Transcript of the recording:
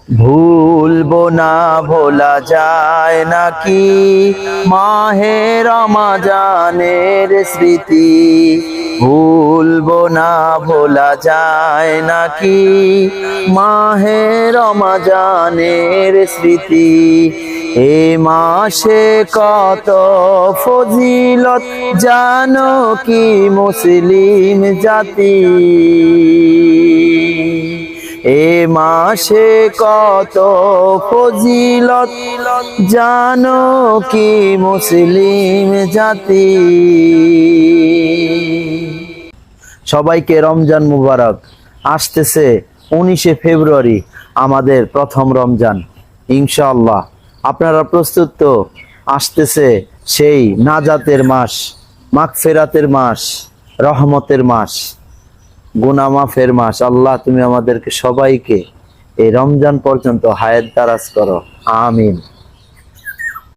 ভুলবো না ভোলা যায় নাকি মাহে রমজানের স্মৃতি, ভুলবো না ভোলা যায় নাকি মাহে রমজানের স্মৃতি। এ মাসে কত ফজিলত জানো কি মুসলিম জাতি, এ মাসে কত ফজিলত জানো কি মুসলিম জাতি। সবাইকে রমজান মুবারক। আসতেছে 19শে ফেব্রুয়ারি আমাদের প্রথম রমজান, ইনশাআল্লাহ। আপনারা প্রস্তুত তো? আসতেছে সেই নাজাতের মাস, মাগফিরাতের মাস, রহমতের মাস, গুনাহ মাফের মাস। আল্লাহ তুমি আমাদেরকে সবাইকে এই রমজান পর্যন্ত হায়াত দারাজ করো, আমিন।